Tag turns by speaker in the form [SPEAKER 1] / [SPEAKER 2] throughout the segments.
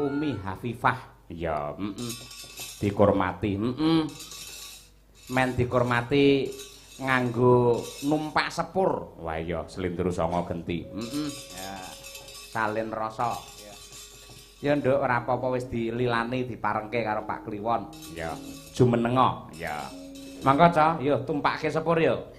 [SPEAKER 1] Umi Hafifah. Ya, dihormati. Men dihormati nganggo numpak sepur. Wah iya, Slendro Songo Genti. Ya. Salin rasa. Ya nduk ora apa-apa wis dililani diparengke karo Pak Kliwon. Ya, jumenenga. Ya. Mangga, Ca, yo tumpakke sepur yo.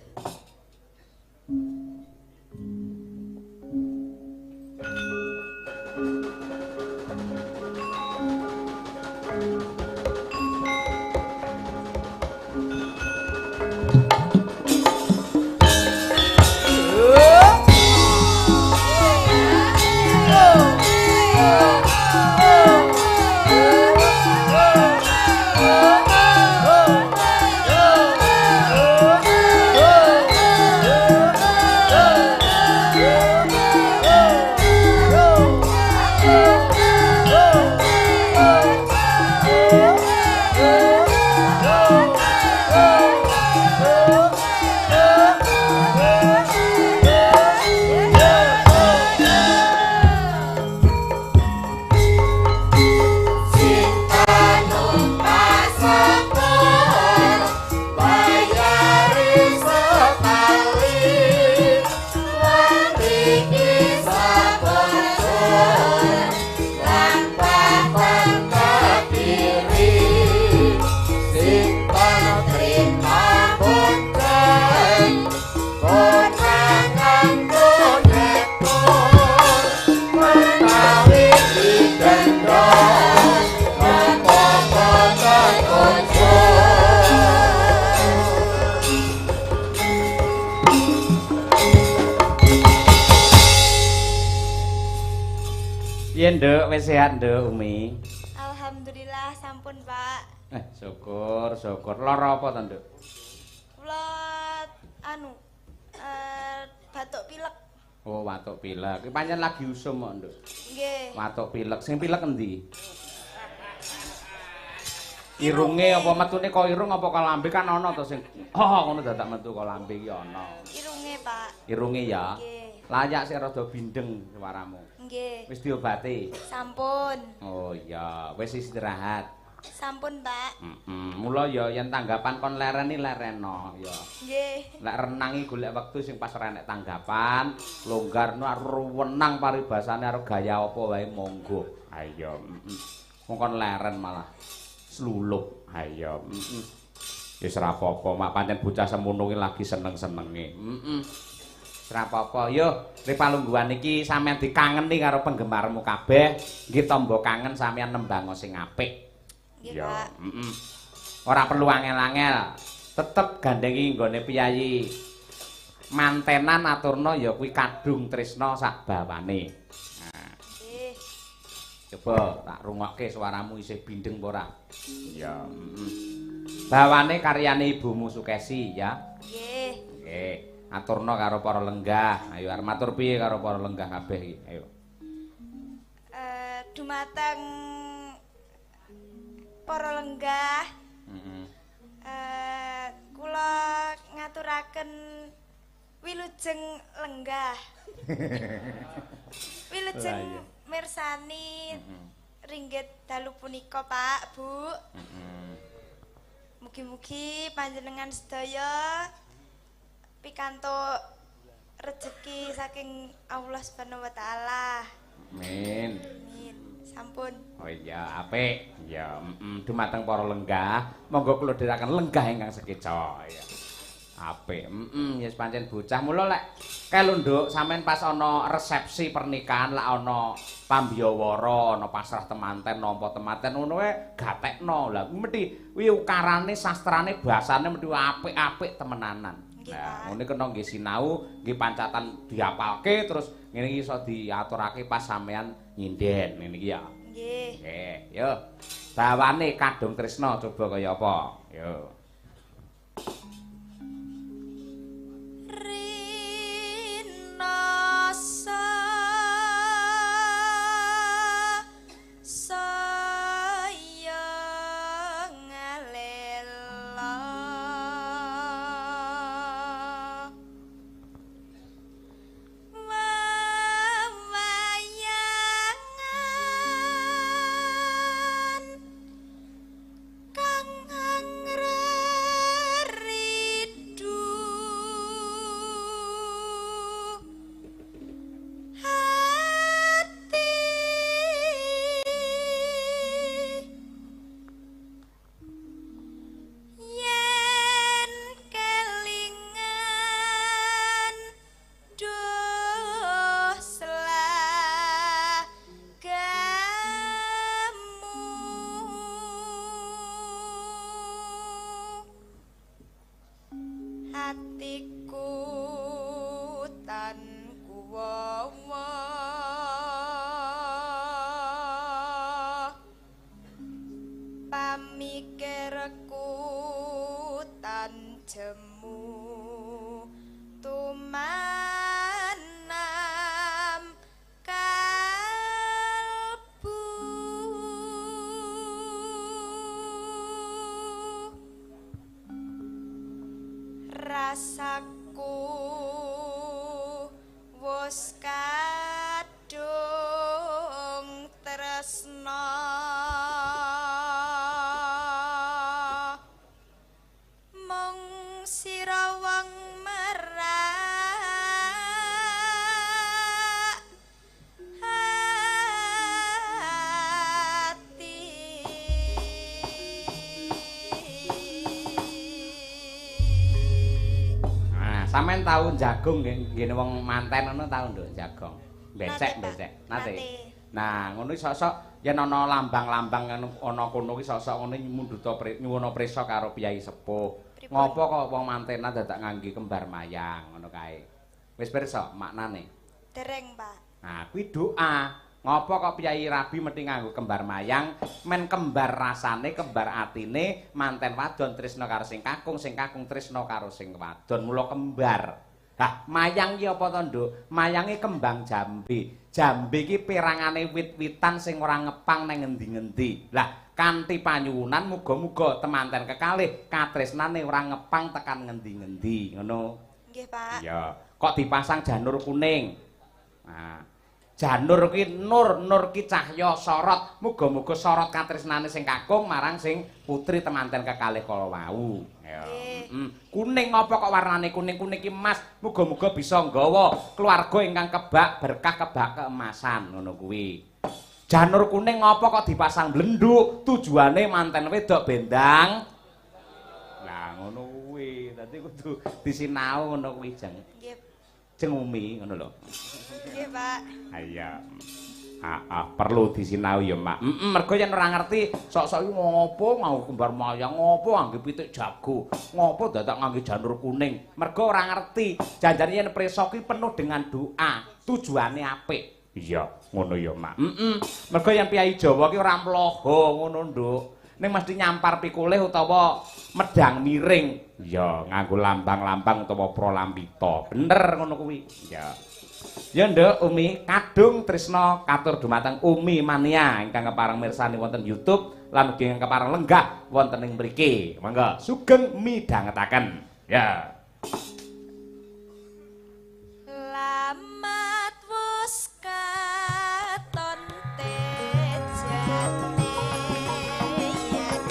[SPEAKER 1] Nduk wis sehat nduk Umi.
[SPEAKER 2] Alhamdulillah sampun Pak.
[SPEAKER 1] Syukur. Lara apa to nduk?
[SPEAKER 2] Kula batuk pilek.
[SPEAKER 1] Oh, batuk pilek. Iki pancen lagi usum kok nduk.
[SPEAKER 2] Nggih.
[SPEAKER 1] Batuk pilek. Sing pilek endi? Irunge apa metune kok irung apa kok lambe kan ana to sing ngono dadak metu kok lambe iki ana.
[SPEAKER 2] Irunge Pak.
[SPEAKER 1] Irunge ya.
[SPEAKER 2] Nggih.
[SPEAKER 1] Layak sik rada bindeng suaramu.
[SPEAKER 2] Nggih.
[SPEAKER 1] Wis diobati?
[SPEAKER 2] Sampun.
[SPEAKER 1] Oh iya, wis istirahat.
[SPEAKER 2] Sampun, Pak.
[SPEAKER 1] Mula ya yen tanggapan kon lereni lereno ya.
[SPEAKER 2] Nggih.
[SPEAKER 1] Lek renangi golek wektu sing pas renek tanggapan, longgarno ruwenang paribasane karo gaya apa wae monggo. Ha iya, Wong kon leren malah slulup. Ha iya, Wis ora apa-apa, mak pancen bocah semono ki lagi seneng-senenge. Ora apa-apa. Yo, ripalungguhan iki sampean dikangeni karo penggemarmu kabeh, nggih tamba kangen sampean nembang sing apik.
[SPEAKER 2] Nggih, Pak.
[SPEAKER 1] Ora perlu angel-angel. Tetep gandengi nggone piyayi. Mantenan aturna ya kuwi kadung tresna sak bawane. Nah.
[SPEAKER 2] Nggih.
[SPEAKER 1] Coba tak rungokke suaramu isih bindeng apa ora? Ya, Bawane karyane ibumu Sukesi ya.
[SPEAKER 2] Nggih.
[SPEAKER 1] Nggih. Aturna karo para lenggah. Ayo arep matur piye karo para lenggah kabeh iki? Ayo.
[SPEAKER 2] Dumateng para lenggah. Kula ngaturaken wilujeng lenggah. Wilujeng mirsani ringgit dalu punika, Pak, Bu. Mugi-mugi panjenengan sedaya pikantuk rezeki saking Allah Subhanahu wa taala.
[SPEAKER 1] Amin.
[SPEAKER 2] Amin. Sampun.
[SPEAKER 1] Oh iya, apik. Ya, dumateng para lenggah, monggo kula dherekaken lenggah ingkang sekeca ya. Apik. Ya pancen bocah mula lek kelu nduk sampean pas ana resepsi pernikahan lek ana pambiyawara, ana pasrah temanten, nampa temanten ngono wae gatekno. Lah mesti kuwi ukarane, sastrane, basane mesti apik-apik temenanan. Nah, ngene kena nggih sinau, nggih pancatan diapalke terus ngene iki iso diaturake pas sampean nyinden ngene iki ya.
[SPEAKER 2] Nggih.
[SPEAKER 1] Nggih, yo. Bawane kadung tresna coba kaya apa? Yo.
[SPEAKER 2] Rinasa atiku tan kuwawa pamikirku tan jemu tumanam kalbu rasaku wis kadung tresna mung sira wong merak ati
[SPEAKER 1] Sampeyan tau jagung nggih wong manten ngono tau nduk jagung. Becek. Nate. Nah, ngono iki sosok yen ana lambang-lambang ana kono iki sosok ngono mundhuta nyuwuna prisa karo piyai sepuh. Ngopo kok wong mantenan dadak ngangge kembar mayang ngono kae. Wis pirsa maknane?
[SPEAKER 2] Dereng, Pak.
[SPEAKER 1] Nah, kuwi doa. Ngopo kok Piyai Rabi mesti nganggo kembar mayang, men kembar rasane, kembar atine, manten wadon tresna karo sing kakung tresna karo sing wadon, mula kembar. Lah, mayang iki apa to, Nduk? Mayange kembang jambe. Jambe iki perangane wit-witan sing ora ngepang nang ngendi-ngendi. Lah, kanthi panyuwunan muga-muga temanten kekalih katresnane ora ngepang tekan ngendi-ngendi, ngono.
[SPEAKER 2] Nggih, Pak.
[SPEAKER 1] Iya, kok dipasang janur kuning. Nah, janur ki nur ki cahya sorot, muga-muga sorot katresnane sing kakung marang sing putri temanten kekalih kala wau. Ya. Kuning apa kok warnane kuning-kuning ki emas, muga-muga bisa nggawa keluarga ingkang kebak berkah kebak keemasan ngono kuwi. Janur kuning apa kok dipasang blenduk, tujuane manten wedok bendang. Lah ngono kuwi, dadi kudu disinau ngono kuwi jeng.
[SPEAKER 2] Nggih.
[SPEAKER 1] Jeng umi ngono lho.
[SPEAKER 2] Nggih, Pak.
[SPEAKER 1] Iya. Perlu disinau ya, Mak. Mergo yen ora ngerti sok-sok iki ngopo nganggo kembar mayang, ngopo nganggo pitik jago, ngopo dadak nganggo janur kuning. Mergo ora ngerti. Janjane yen prisa ki penuh dengan doa, tujuane apik. Iya, ngono ya, Mak. Mergo yen piyai Jawa ki ora mloho ngono, Nduk. Ning mesti nyampar pikulih utawa medang miring. Ya, nganggo lambang-lambang utawa pralambita. Bener ngono kuwi. Ya. Ya Nduk, Umi kadung tresna katur dumateng Umi Mania ingkang kepareng mirsani wonten YouTube lan ugi ingkang kepareng lenggah wonten ing mriki. Monggo sugeng midhangetaken. Ya.
[SPEAKER 2] Lamat wis katon tejane yen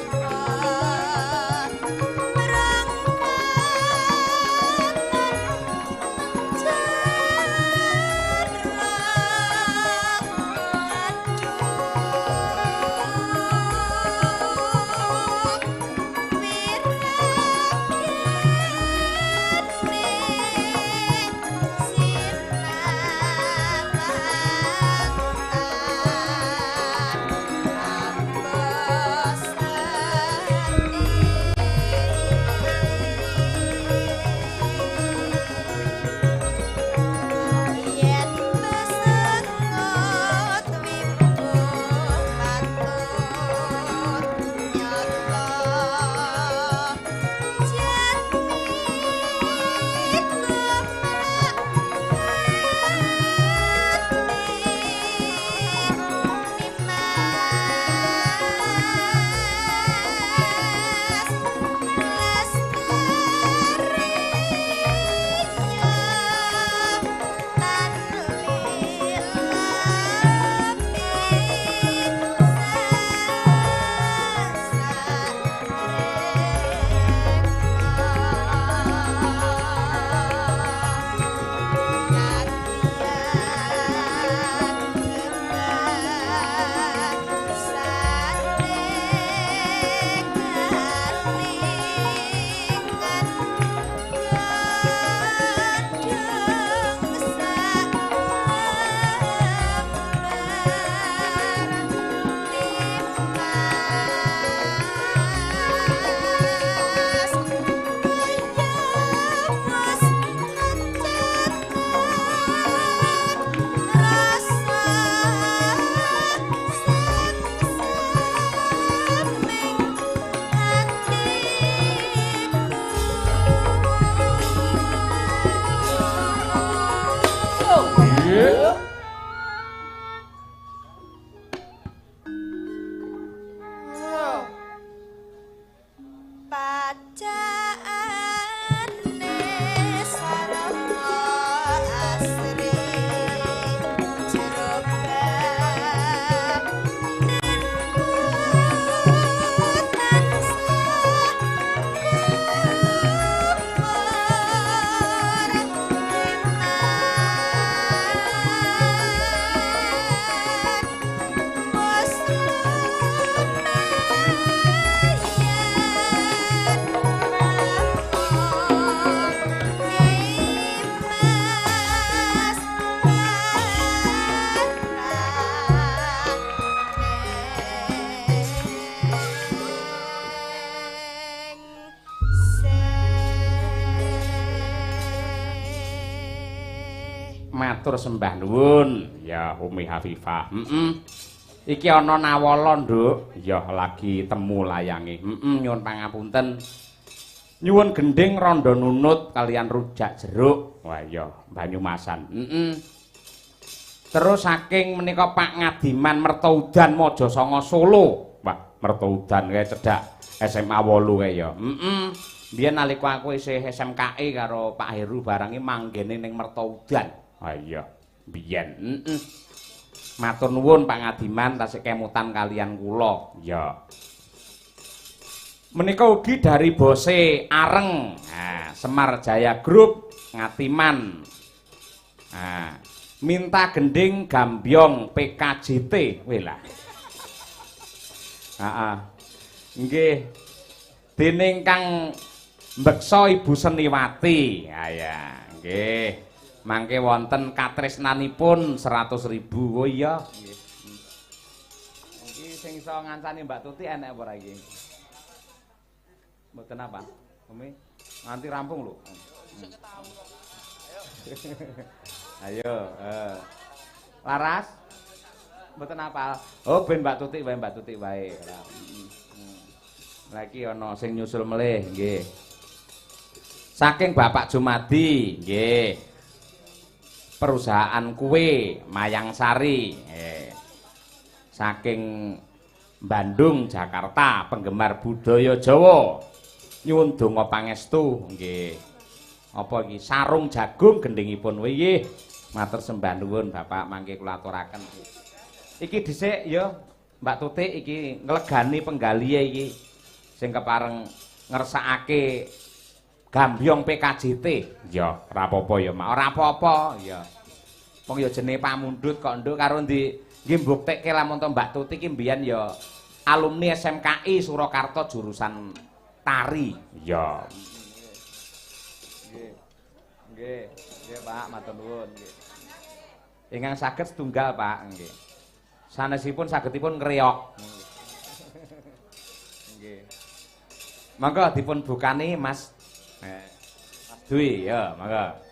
[SPEAKER 1] matur sembah nuwun ya Umi Hafifah. Iki ana nawala, Nduk. Ya lagi temu layange. Nyuwun pangapunten. Nyuwun gending randa nunut kalian rujak jeruk. Wah ya Banyumasan. Terus saking menika Pak Ngadiman Mertaudan Mojosongo Solo. Wah, Mertaudan kae cedhak SMA 8 kae ya. Biyen nalika aku isih SMKI karo Pak Heru barangi manggene ning Mertaudan. Ah iya, biyen. Matur nuwun Pak Ngadiman tasih kemutan kalian kula. Ya. Menika ugi dari bose Areng. Nah, Semar Jaya Group Ngatiman. Nah, minta gending Gambyong PKJT. Weh lah. Heeh. Nggih. Dening Kang Mbeksa Ibu Seniwati. Ya, nggih. Mangke wonten katresnanipun 100.000. Oh iya, nggih. Iki sing iso ngancani Mbak Tuti enek apa ora iki? Mboten apa? Umi, nganti rampung lho. Ayo, Laras? Mboten apa? Oh, ben Mbak Tuti wae. Lagi ana sing nyusul melih, nggih. Saking Bapak Jumadi, nggih. Perusahaan kue Mayang Sari, saking Bandung, Jakarta, penggemar budaya Jawa. Nyuwun donga pangestu, nggih. Apa iki sarung jagung gendhingipun nggih. Matur sembah nuwun Bapak mangke kula aturaken. Iki dhisik ya Mbak Tutik iki nglegani penggalihe iki sing kepareng ngersakake Gambyong PKJT. Ya, ora apa-apa ya, Mak. Ora apa-apa, ya. Wong ya jenenge pamundhut kok Nduk karo nggih mbuktekke lamun to Mbak Tuti iki mbiyen ya alumni SMKI Surakarta jurusan tari. Ya. Nggih, Pak, matur nuwun nggih. Ingkang saged setunggal, Pak, nggih. Sanesipun sagedipun ngreok. Nggih. Monggo dipun bukani Mas Mas Dwi ya, monggo.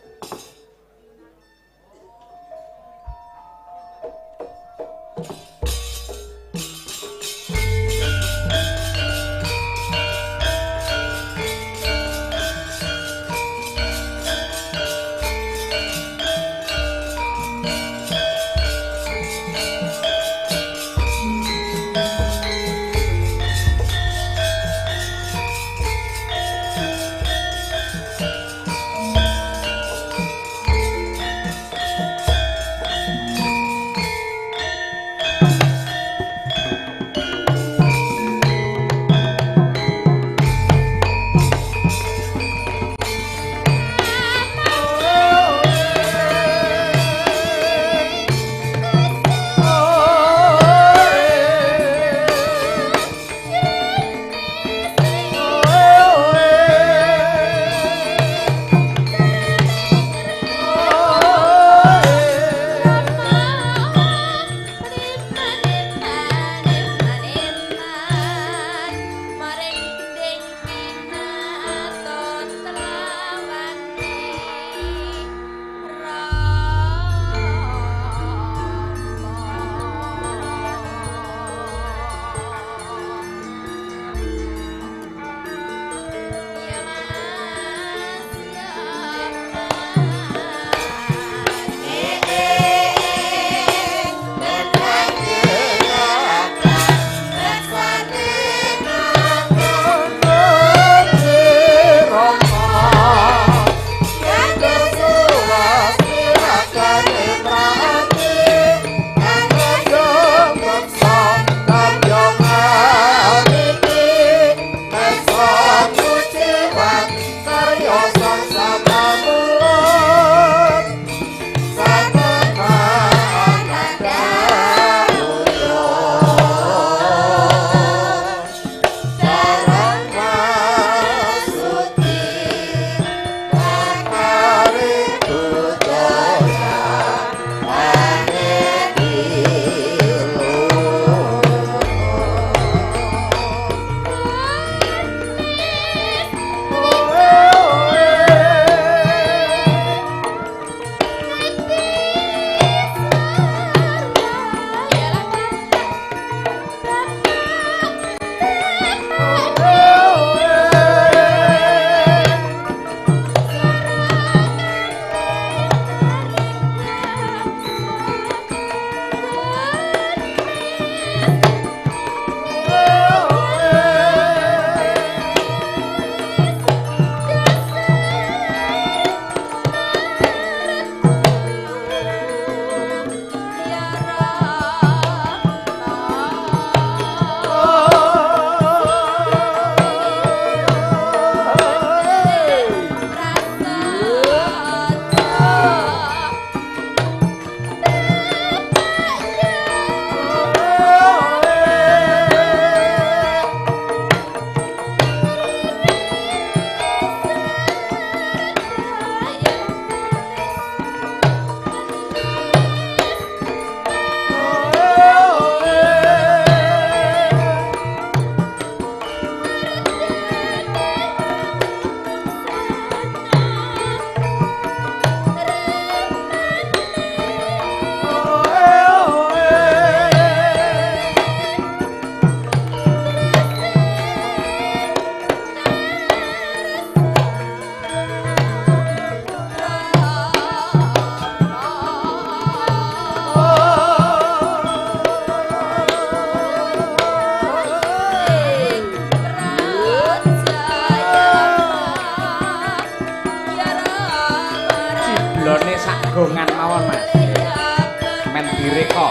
[SPEAKER 1] jagongan mawon Mas. Men direka.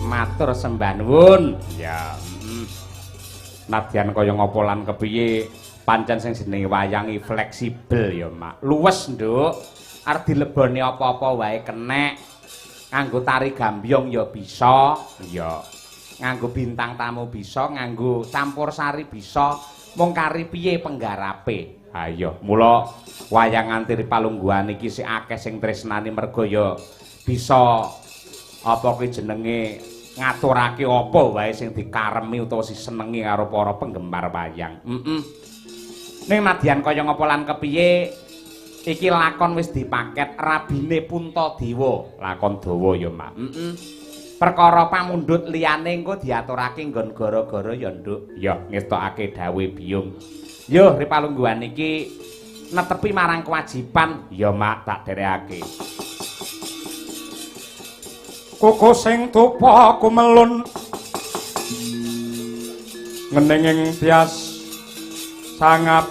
[SPEAKER 1] Matur sembah nuwun. Ya, nadyan kaya ngapa lan kepiye pancen sing jenenge wayangi fleksibel ya, Mak. Luwes, Nduk. Arep dileboni apa-apa wae kenek. Nganggo tari gambyong ya bisa, ya. Nganggo bintang tamu bisa, nganggo campur sari bisa. Mung kari piye penggarape. Ayo, mula wayangan tiri palungguhan iki sik akeh sing tresnani merga ya bisa apa ki jenenge ngaturake apa wae sing dikaremi utawa disenengi karo para penggemar wayang. Ning nadyan kaya ngapa lan kepiye iki lakon wis dipaket rabine Puntadewa, lakon dawa ya, Mak. Perkara pamundhut liyane engko diaturake nggon gara-gara ya, Nduk. Ya ngetokake dawuh biyung. Yo ripalungguhan iki netepi marang kewajiban ya, Mak, tak derekake. Kuku sing tupa kumelun ngeninging tias sangabake